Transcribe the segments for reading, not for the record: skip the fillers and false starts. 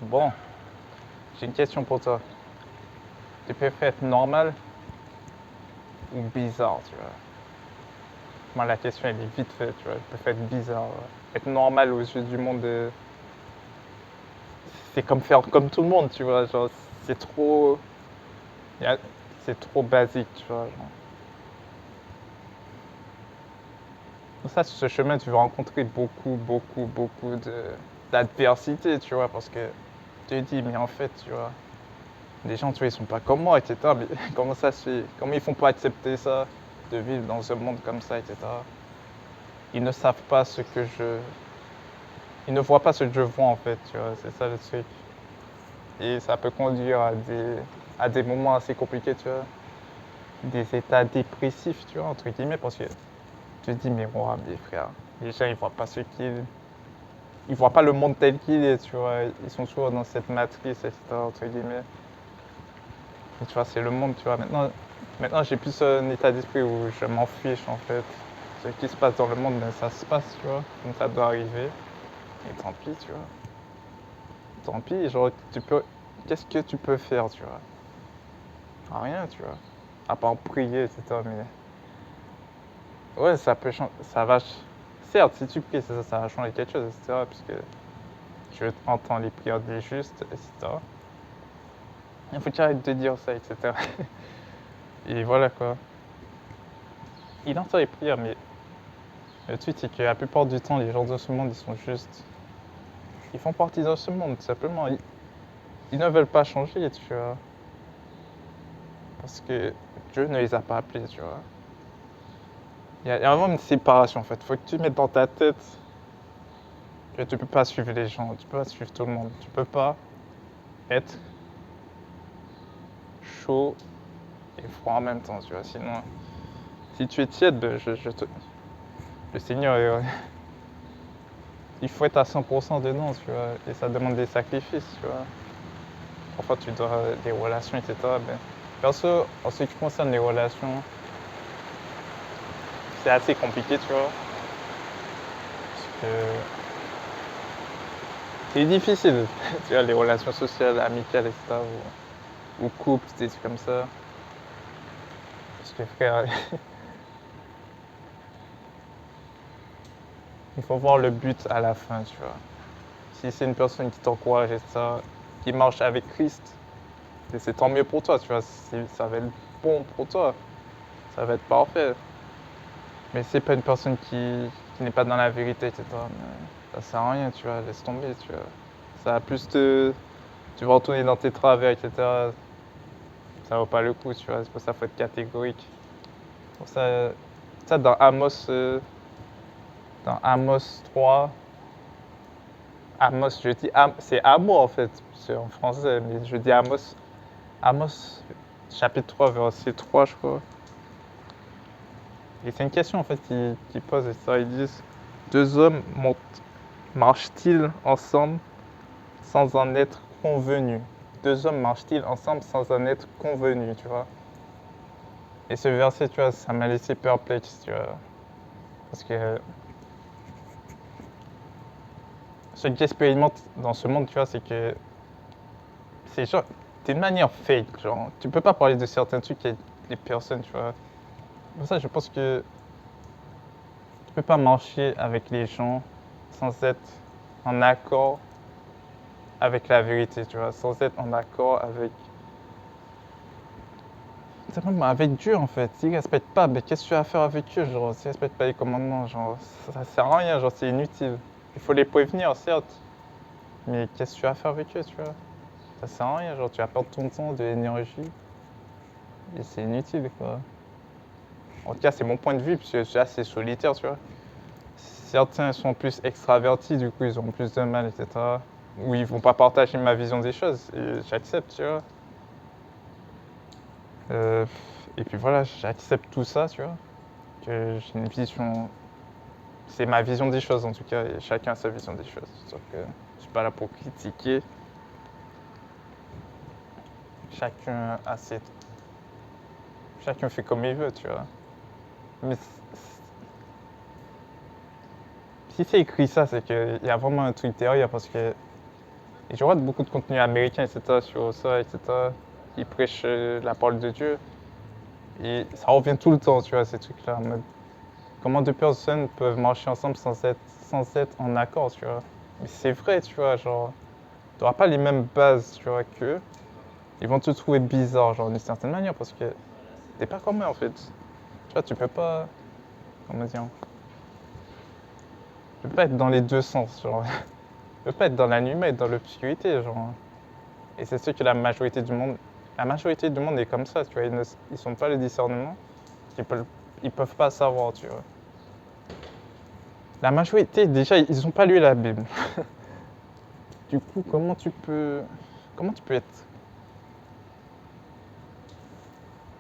Bon, j'ai une question pour toi. Tu préfères être normal ou bizarre, tu vois? Moi, la question, elle est vite faite, tu vois. Tu préfères être bizarre. Être normal aux yeux du monde, c'est comme faire comme tout le monde, tu vois. Genre, c'est trop. y a- C'est trop basique, tu vois. Genre. Pour ça, sur ce chemin, tu vas rencontrer beaucoup d'adversité, tu vois. Parce que tu te dis, mais en fait, tu vois, les gens, tu vois, ils sont pas comme moi, etc. Mais comment ça se fait? Comment ils font pour accepter ça, de vivre dans un monde comme ça, etc. Ils ne savent pas ce que je. Ils ne voient pas ce que je vois, en fait, tu vois. C'est ça le truc. Et ça peut conduire à des moments assez compliqués, tu vois. Des états dépressifs, tu vois, entre guillemets, parce que tu te dis, mais moi, mes frères, les gens, ils voient pas ce qu'ils. Ils voient pas le monde tel qu'il est, tu vois. Ils sont toujours dans cette matrice, etc., entre guillemets. Et tu vois, c'est le monde, tu vois. Maintenant j'ai plus un état d'esprit où je m'en fiche, en fait. Ce qui se passe dans le monde, ben, ça se passe, tu vois. Donc ça doit arriver. Et tant pis, tu vois. Tant pis, genre, tu peux. Qu'est-ce que tu peux faire, tu vois? Rien, tu vois. À part prier, etc. Mais ouais, ça peut changer. Ça va. Certes, si tu pries, ça va changer quelque chose, etc. Puisque tu entends les prières des justes, etc. Il faut que tu arrêtes de dire ça, etc. Et voilà quoi. Il entend les prières, mais le truc, c'est que la plupart du temps, les gens de ce monde, ils sont juste. Ils font partie de ce monde, tout simplement. Ils ne veulent pas changer, tu vois. Parce que Dieu ne les a pas appelés, tu vois. Il y a vraiment une séparation, en fait. Faut que tu mettes dans ta tête que tu peux pas suivre les gens, tu peux pas suivre tout le monde. Tu peux pas être chaud et froid en même temps, tu vois. Sinon, si tu es tiède, ben, le Seigneur, il faut être à 100% dedans, tu vois. Et ça demande des sacrifices, tu vois. Parfois, tu dois des relations, etc. Ben, perso, en ce qui concerne les relations, c'est assez compliqué, tu vois. Parce que c'est difficile, tu vois, les relations sociales, amicales, etc. Ou couples, des trucs comme ça. Parce que frère, il faut voir le but à la fin, tu vois. Si c'est une personne qui t'encourage, etc., qui marche avec Christ, c'est tant mieux pour toi, tu vois. Ça va être bon pour toi. Ça va être parfait. Mais si c'est pas une personne qui n'est pas dans la vérité, etc., ça sert à rien, tu vois. Laisse tomber, tu vois. Ça va plus te. Tu vas retourner dans tes travers, etc. Ça vaut pas le coup, tu vois. C'est pour ça qu'il faut être catégorique. Pour ça dans Amos 3, Amos, je dis, c'est amour en fait, c'est en français, mais je dis Amos. Amos, chapitre 3, verset 3, je crois. Et c'est une question en fait qui pose, et ça, ils disent, deux hommes marchent-ils ensemble sans en être convenus? Deux hommes marchent-ils ensemble sans en être convenus, tu vois? Et ce verset, tu vois, ça m'a laissé perplexe, tu vois. Parce que ce que j'expérimente dans ce monde, tu vois, c'est que c'est genre, t'es une manière fake, genre, tu peux pas parler de certains trucs avec les personnes, tu vois. Pour ça, je pense que tu peux pas marcher avec les gens sans être en accord avec la vérité, tu vois, sans être en accord avec simplement avec Dieu en fait. S'ils respectent pas, ben qu'est-ce que tu vas faire avec eux, genre, s'ils respectent pas les commandements, genre, ça sert à rien, genre, c'est inutile. Il faut les prévenir, certes, mais qu'est-ce que tu vas faire avec eux, tu vois? Ça sert à rien, genre, tu vas perdre ton temps, de l'énergie, et c'est inutile, quoi. En tout cas, c'est mon point de vue, parce que je suis assez solitaire, tu vois. Certains sont plus extravertis, du coup, ils auront plus de mal, etc. Ou ils vont pas partager ma vision des choses, et j'accepte, tu vois. Euh, et puis voilà, j'accepte tout ça, tu vois. Que j'ai une vision. C'est ma vision des choses, en tout cas, et chacun a sa vision des choses. Sauf que je suis pas là pour critiquer. Chacun a ses. Chacun fait comme il veut, tu vois. Mais si c'est écrit ça, c'est qu'il y a vraiment un truc derrière, parce que Et je regarde beaucoup de contenu américain, etc., sur ça, etc., qui prêchent la parole de Dieu. Et ça revient tout le temps, tu vois, ces trucs-là. En mode, comment deux personnes peuvent marcher ensemble sans être en accord, tu vois. Mais c'est vrai, tu vois, genre, tu n'auras pas les mêmes bases, tu vois, qu'eux. Ils vont te trouver bizarre, genre, d'une certaine manière, parce que t'es pas comme eux, en fait. Tu vois, tu peux pas, comment dire, tu peux pas être dans les deux sens, genre. Tu peux pas être dans la lumière et dans l'obscurité, genre. Et c'est ce que la majorité du monde est comme ça, tu vois. Ils sont pas le discernement, ils peuvent pas savoir, tu vois. La majorité, déjà, ils ont pas lu la Bible. Du coup, comment tu peux être,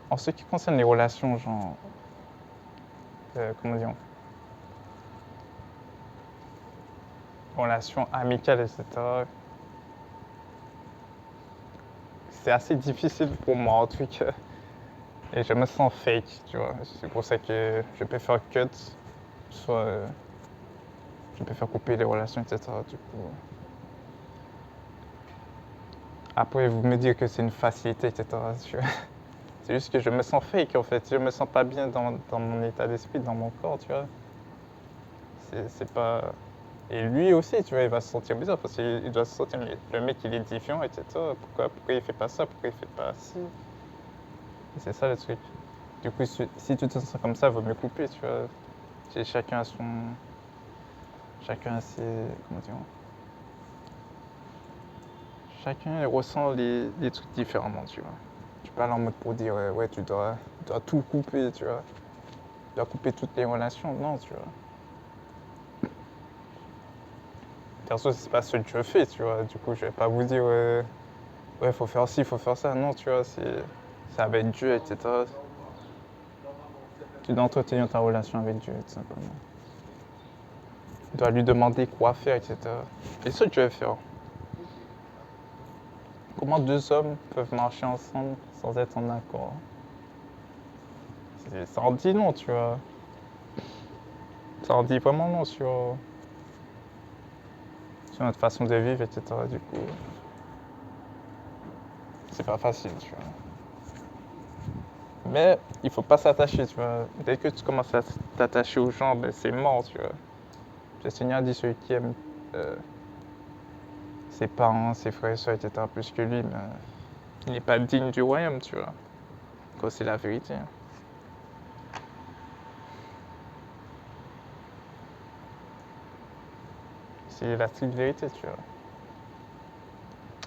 en ce qui concerne les relations, genre, comment dire, relations amicales, etc., c'est assez difficile pour moi, en tout cas. Et je me sens fake, tu vois. C'est pour ça que je peux faire cut, soit je peux faire couper les relations, etc. Du coup. Après, vous me dire que c'est une facilité, etc. C'est juste que je me sens fake, en fait. Je me sens pas bien dans mon état d'esprit, dans mon corps, tu vois. C'est pas. Et lui aussi, tu vois, il va se sentir bizarre parce qu'il doit se sentir, mais le mec, il est différent, etc. Pourquoi il fait pas ça? Pourquoi il fait pas ci? Et c'est ça le truc. Du coup, si tu te sens comme ça, il vaut mieux couper, tu vois. Chacun a son. Chacun a ses. Comment dire? Chacun ressent les trucs différemment, tu vois. Tu parles en mode pour dire, ouais, tu dois tout couper, tu vois. Tu dois couper toutes les relations. Non, tu vois. Perso, c'est pas ce que je fais, tu vois. Du coup, je vais pas vous dire, ouais, faut faire ci, faut faire ça. Non, tu vois, c'est avec Dieu, etc. Tu dois entretenir ta relation avec Dieu, tout simplement. Tu dois lui demander quoi faire, etc. Et ça, tu vas faire. Comment deux hommes peuvent marcher ensemble sans être en accord? Ça en dit non, tu vois. Ça en dit vraiment non sur notre façon de vivre, etc. Du coup, c'est pas facile, tu vois. Mais il faut pas s'attacher, tu vois. Dès que tu commences à t'attacher aux gens, ben, c'est mort, tu vois. Le Seigneur dit celui qui aime euh, ses parents, ses frères et soeurs, etc. plus que lui, ben, il n'est pas digne du royaume, tu vois. Donc c'est la vérité. C'est la stricte vérité, tu vois.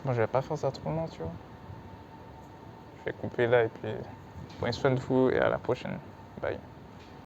Moi, je vais pas faire ça trop long, tu vois. Je vais couper là et puis prenez soin de vous et à la prochaine. Bye.